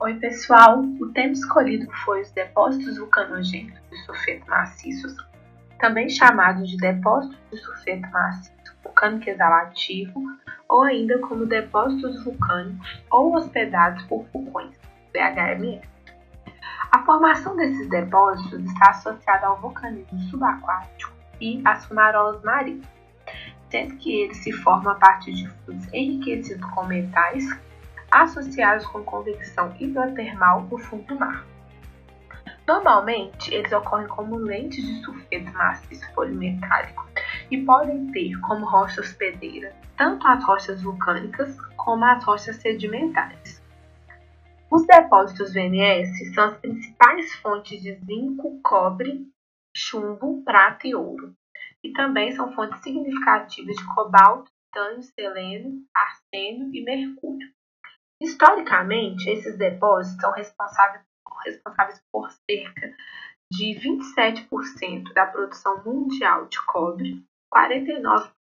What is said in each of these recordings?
Oi pessoal, o tema escolhido foi os depósitos vulcanogênicos de sulfeto maciços, também chamados de depósitos de sulfeto maciço vulcânico exalativo ou ainda como depósitos vulcânicos ou hospedados por vulcões, BHMS. A formação desses depósitos está associada ao vulcanismo subaquático e às fumarolas marinhas, sendo que eles se formam a partir de fluidos enriquecidos com metais associados com convecção hidrotermal no fundo do mar. Normalmente, eles ocorrem como lentes de sulfeto maciço polimetálico e podem ter como rocha hospedeira tanto as rochas vulcânicas como as rochas sedimentares. Os depósitos VMS são as principais fontes de zinco, cobre, chumbo, prata e ouro, e também são fontes significativas de cobalto, titânio, selênio, arsênio e mercúrio. Historicamente, esses depósitos são responsáveis por cerca de 27% da produção mundial de cobre, 49%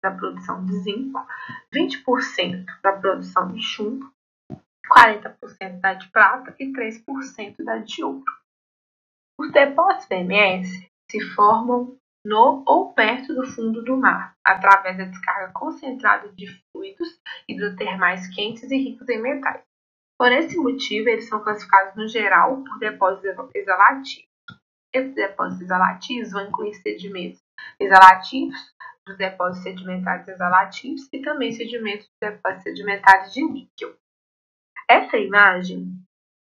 da produção de zinco, 20% da produção de chumbo, 40% da de prata e 3% da de ouro. Os depósitos VMS se formam no ou perto do fundo do mar, através da descarga concentrada de fluidos hidrotermais quentes e ricos em metais. Por esse motivo, eles são classificados no geral por depósitos exalativos. Esses depósitos exalativos vão incluir sedimentos exalativos, dos depósitos sedimentares exalativos e também sedimentos dos depósitos sedimentares de níquel. Essa imagem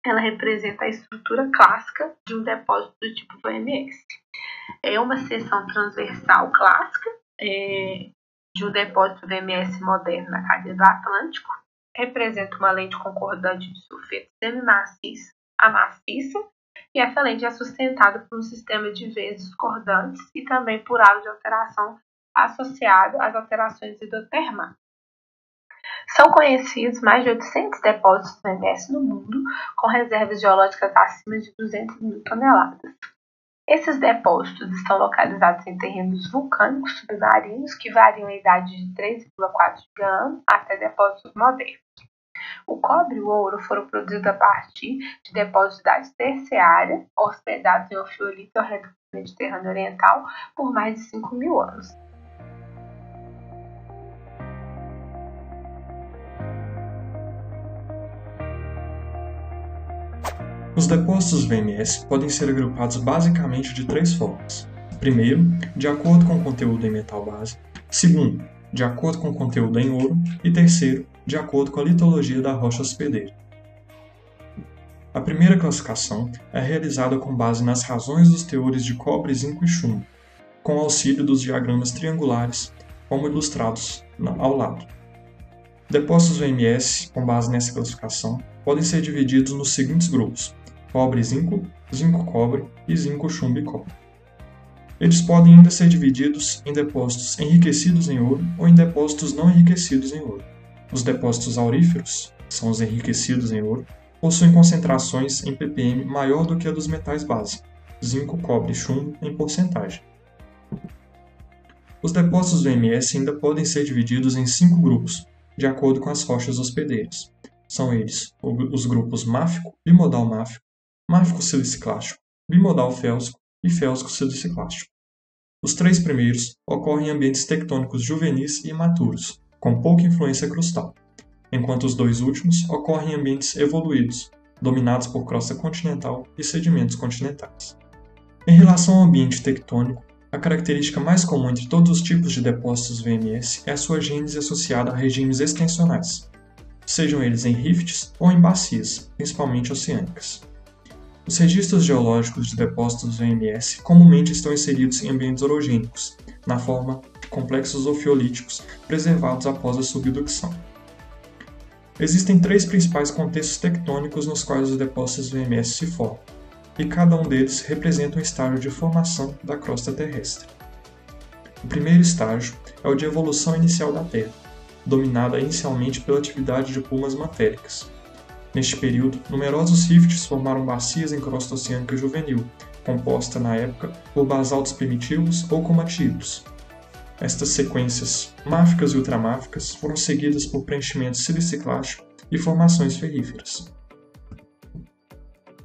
ela representa a estrutura clássica de um depósito do tipo VMS. É uma seção transversal clássica de um depósito VMS moderno na cadeia do Atlântico. Representa uma lente concordante de sulfeto semimaciça a maciça, e essa lente é sustentada por um sistema de veias discordantes e também por halo de alteração associado às alterações hidrotermais. São conhecidos mais de 800 depósitos VMS no mundo, com reservas geológicas acima de 200 mil toneladas. Esses depósitos estão localizados em terrenos vulcânicos submarinos que variam em idade de 3,4 anos até depósitos modernos. O cobre e o ouro foram produzidos a partir de depósitos de idade terciária, hospedados em ofiolito ao redor do Mediterrâneo Oriental por mais de 5.000 anos. Os depósitos VMS podem ser agrupados basicamente de três formas. Primeiro, de acordo com o conteúdo em metal base. Segundo, de acordo com o conteúdo em ouro. E terceiro, de acordo com a litologia da rocha hospedeira. A primeira classificação é realizada com base nas razões dos teores de cobre, zinco e chumbo, com auxílio dos diagramas triangulares, como ilustrados ao lado. Depósitos VMS, com base nessa classificação, podem ser divididos nos seguintes grupos: cobre e zinco, zinco-cobre e zinco-chumbo e cobre. Eles podem ainda ser divididos em depósitos enriquecidos em ouro ou em depósitos não enriquecidos em ouro. Os depósitos auríferos, que são os enriquecidos em ouro, possuem concentrações em ppm maior do que a dos metais base, zinco, cobre e chumbo em porcentagem. Os depósitos VMS ainda podem ser divididos em 5 grupos, de acordo com as rochas hospedeiras. São eles os grupos máfico, bimodal máfico, máfico siliciclástico, bimodal félsico e félsico siliciclástico. Os 3 primeiros ocorrem em ambientes tectônicos juvenis e imaturos, com pouca influência crustal, enquanto os 2 últimos ocorrem em ambientes evoluídos, dominados por crosta continental e sedimentos continentais. Em relação ao ambiente tectônico, a característica mais comum entre todos os tipos de depósitos VMS é a sua gênese associada a regimes extensionais, sejam eles em rifts ou em bacias, principalmente oceânicas. Os registros geológicos de depósitos VMS comumente estão inseridos em ambientes orogênicos, na forma de complexos ofiolíticos preservados após a subducção. Existem 3 principais contextos tectônicos nos quais os depósitos VMS se formam, e cada um deles representa um estágio de formação da crosta terrestre. O primeiro estágio é o de evolução inicial da Terra, dominada inicialmente pela atividade de plumas matéricas. Neste período, numerosos rifts formaram bacias em crosta oceânica juvenil, composta na época por basaltos primitivos ou comatídeos. Estas sequências máficas e ultramáficas foram seguidas por preenchimentos siliciclástico e formações ferríferas.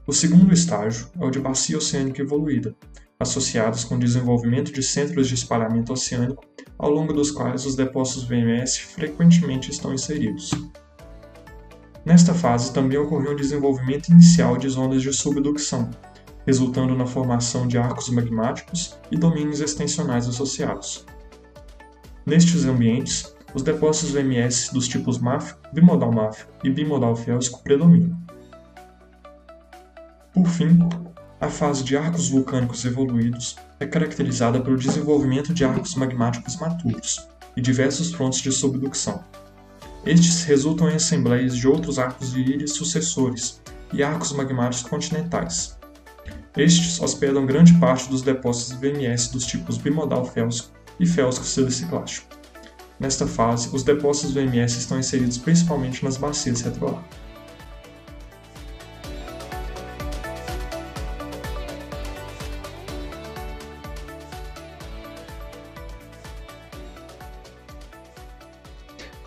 O segundo estágio é o de bacia oceânica evoluída, associados com o desenvolvimento de centros de espalhamento oceânico, ao longo dos quais os depósitos VMS frequentemente estão inseridos. Nesta fase também ocorreu um desenvolvimento inicial de zonas de subducção, resultando na formação de arcos magmáticos e domínios extensionais associados. Nestes ambientes, os depósitos VMS dos tipos máfico, bimodal máfico e bimodal félsico predominam. Por fim, a fase de arcos vulcânicos evoluídos é caracterizada pelo desenvolvimento de arcos magmáticos maturos e diversos frontos de subducção. Estes resultam em assembleias de outros arcos de íris sucessores e arcos magmáticos continentais. Estes hospedam grande parte dos depósitos VMS dos tipos bimodal félsico e félsico siliciclástico. Nesta fase, os depósitos VMS estão inseridos principalmente nas bacias retrolar.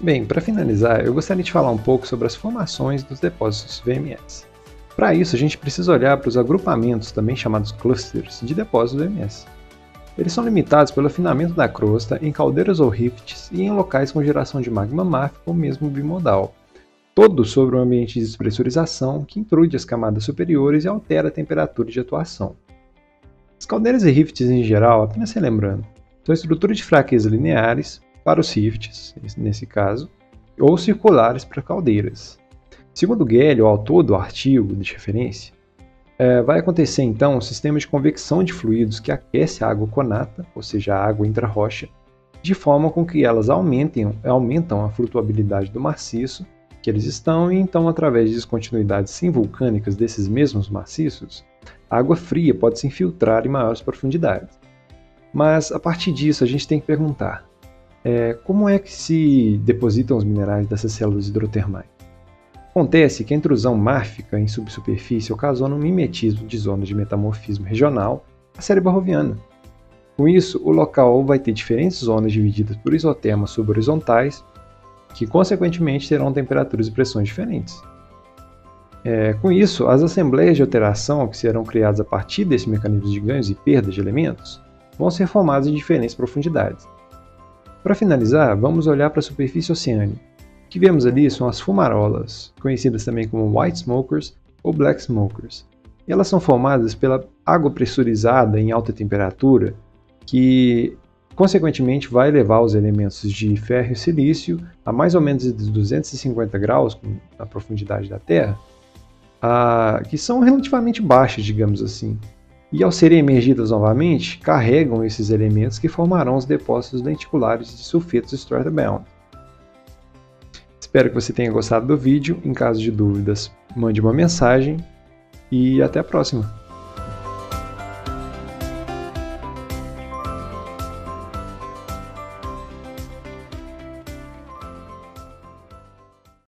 Bem, para finalizar, eu gostaria de falar um pouco sobre as formações dos depósitos VMS. Para isso, a gente precisa olhar para os agrupamentos, também chamados clusters, de depósitos VMS. Eles são limitados pelo afinamento da crosta em caldeiras ou rifts e em locais com geração de magma máfico ou mesmo bimodal, todos sobre um ambiente de despressurização que intrude as camadas superiores e altera a temperatura de atuação. As caldeiras e rifts em geral, apenas relembrando, são estruturas de fraqueza lineares para os rifts, nesse caso, ou circulares para caldeiras. Segundo Gell, o autor do artigo de referência, vai acontecer então um sistema de convecção de fluidos que aquece a água conata, ou seja, a água intra-rocha, de forma com que elas aumentam a flutuabilidade do maciço que eles estão, e então, através de descontinuidades simvulcânicas desses mesmos maciços, a água fria pode se infiltrar em maiores profundidades. Mas, a partir disso, a gente tem que perguntar, como é que se depositam os minerais dessas células hidrotermais? Acontece que a intrusão márfica em subsuperfície ocasiona um mimetismo de zonas de metamorfismo regional à série barroviana. Com isso, o local vai ter diferentes zonas divididas por isotermas subhorizontais, que consequentemente terão temperaturas e pressões diferentes. Com isso, as assembleias de alteração que serão criadas a partir desse mecanismo de ganhos e perdas de elementos vão ser formadas em diferentes profundidades. Para finalizar, vamos olhar para a superfície oceânica. O que vemos ali são as fumarolas, conhecidas também como white smokers ou black smokers. E elas são formadas pela água pressurizada em alta temperatura, que consequentemente vai levar os elementos de ferro e silício a mais ou menos 250 graus na profundidade da Terra, que são relativamente baixas, digamos assim. E ao serem emergidas novamente, carregam esses elementos que formarão os depósitos lenticulares de sulfetos strata-bound. Espero que você tenha gostado do vídeo. Em caso de dúvidas, mande uma mensagem e até a próxima!